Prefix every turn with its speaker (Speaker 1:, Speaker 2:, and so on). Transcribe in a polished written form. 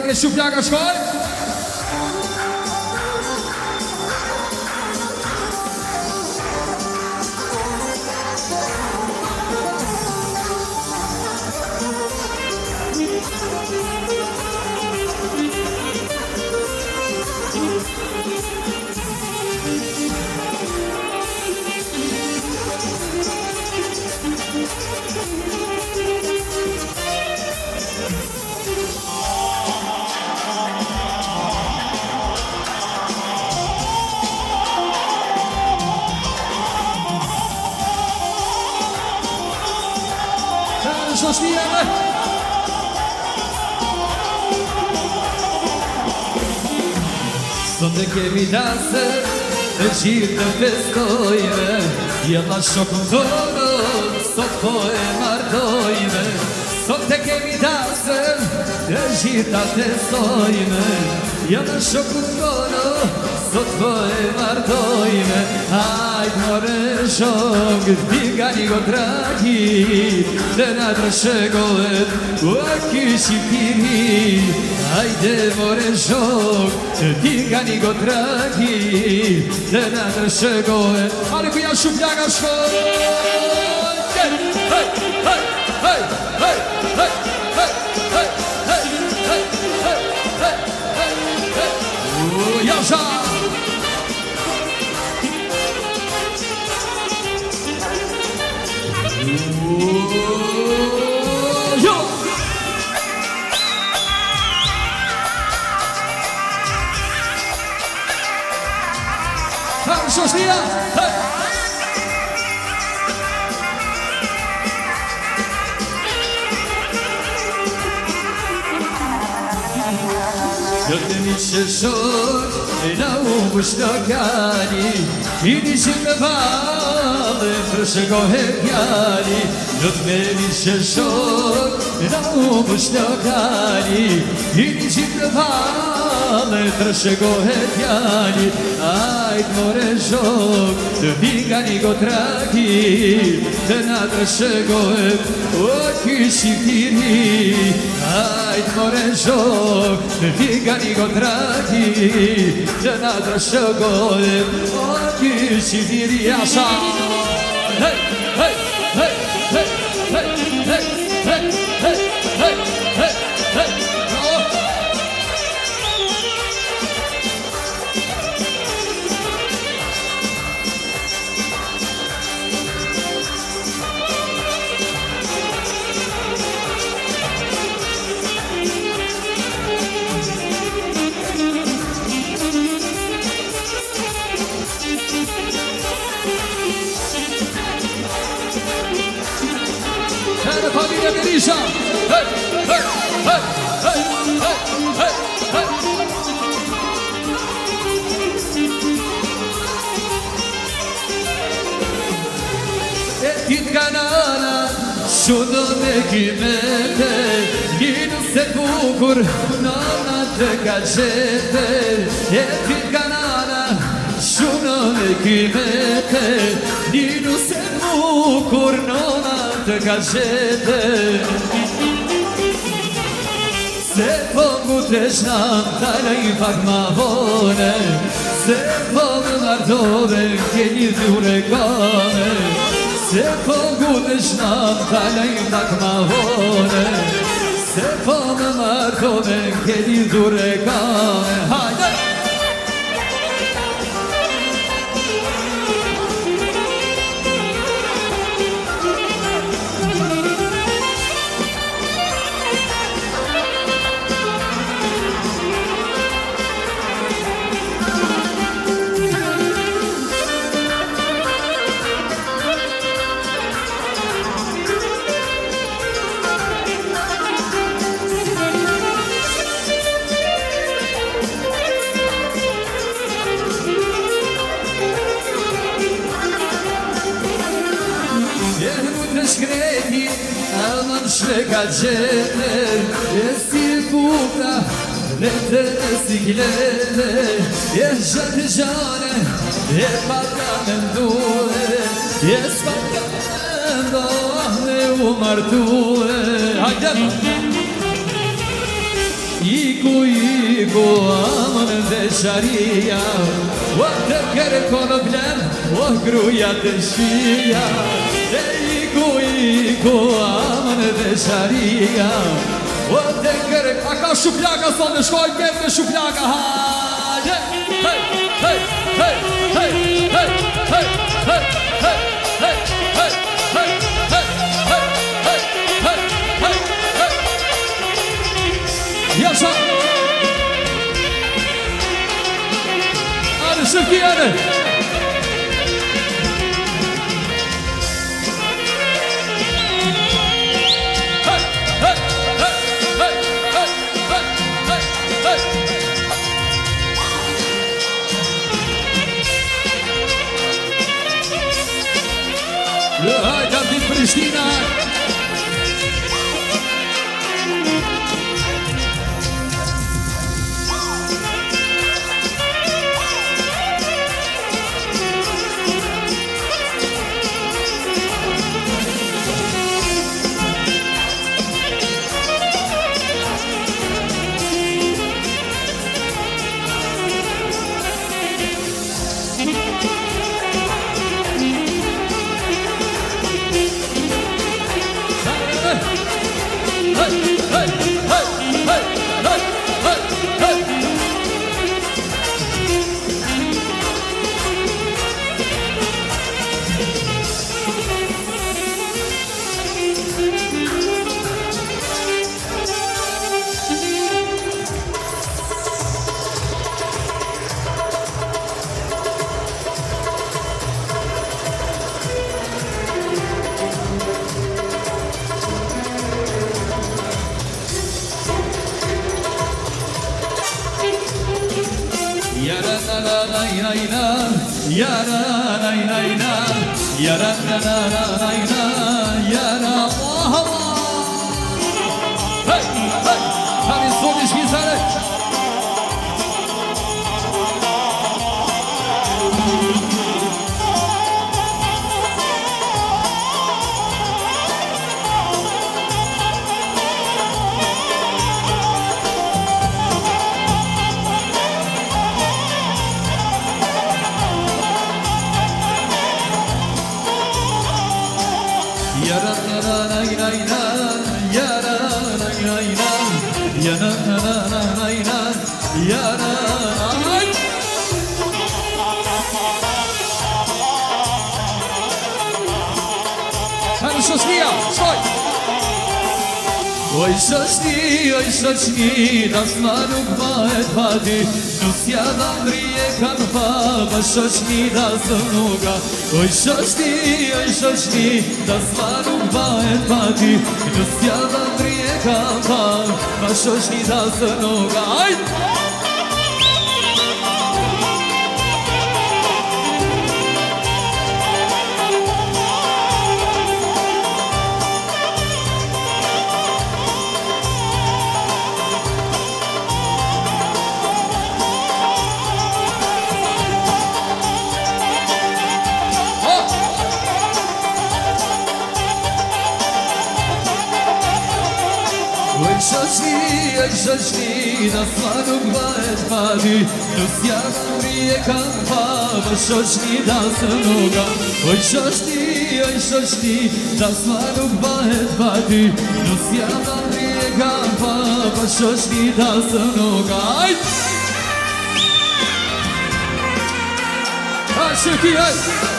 Speaker 1: ke shupjaka shkoj.
Speaker 2: Sonde kemi dasër, të gjithë të festojme, jella shokën tonë, sot po e martojme. Sonde kemi dasër, të gjithë të festojme, jella shokën tonë, sot po e martojme. Hajt more shokë, t'biga një gotraki, të nga të shëgohet, o kyshi tiri. Hajde more shok, të t'biga një gotraki, të nga të shëgohet.
Speaker 1: Ale ku janë shupjaka shkoj.
Speaker 2: Hej, hej, hej, hej, hej, hej, hej, hej, hej, hej, hej, hej, hej, hej.
Speaker 1: Jasha. Jo. Shostia. Hey.
Speaker 2: Jo të mi shëshor, e na u mushtokani, i një që me valë, për shëgohe pjani. Jo të mi shëshor, e na u mushtokani, i një që me valë, për shëgohe pjani. Ajt more shok, të biga një gotraki, të nga të shëgohet, o kyshi tiri. Ajt more shok, të biga një gotraki, të nga të shëgohet, o kyshi tiri.
Speaker 1: Jasha.
Speaker 2: Hej, hej, hej, hej, hej, hej, hej, hej, hej, hej, hej.
Speaker 1: Hele familja Berisha.
Speaker 2: Hey, hey, hey, hey, hey, hey, hey. E t'it kanana, shudo me kimete, njënu se bukur, nona të ka qete. E t'it kanana, shudo me kimete, njënu se bukur, nona të ka qete. Se po mu të shnam, talaj pak ma vone, se po më mardove, ke një dhure kame. Se po mu të shnam, talaj pak ma vone, se po më mardove, ke një dhure kame. Hajde! Shkreti, alman shveka gjete, e si bukra, lete e siklete, e zhate gjane, e pata me mdue, e s'pata me ndohne u martue. Hajde! I iku amën dhe sharia O të kërkon blem, o gruja të shia Iku amën dhe sharia O të kërkon...
Speaker 1: A ka shuplaka sa në shkoj kërë me shuplaka hajde Hej, hej, hej, hej, hej, hej, hej, hej, hej, hej, hej, hej, hej, hej, hej, hej Jasha Are shëki are Hajde David Prishtina Oj shoqni, dasma nuk bëhet pati Nusja dha mrije kanë pa, ma shoqni dasë nuka Oj shoqni, dasma nuk bëhet pati Nusja dha mrije kanë pa, ma shoqni dasë nuka shoqni, dasma nuk bëhet pati Nusja dha mrije kanë pa, ma shoqni dasë nuka Oj shoqni, dasma nuk bëhet pati Nusja dha mrije kanë pa, ma shoqni dasë nuka Ha shëki hej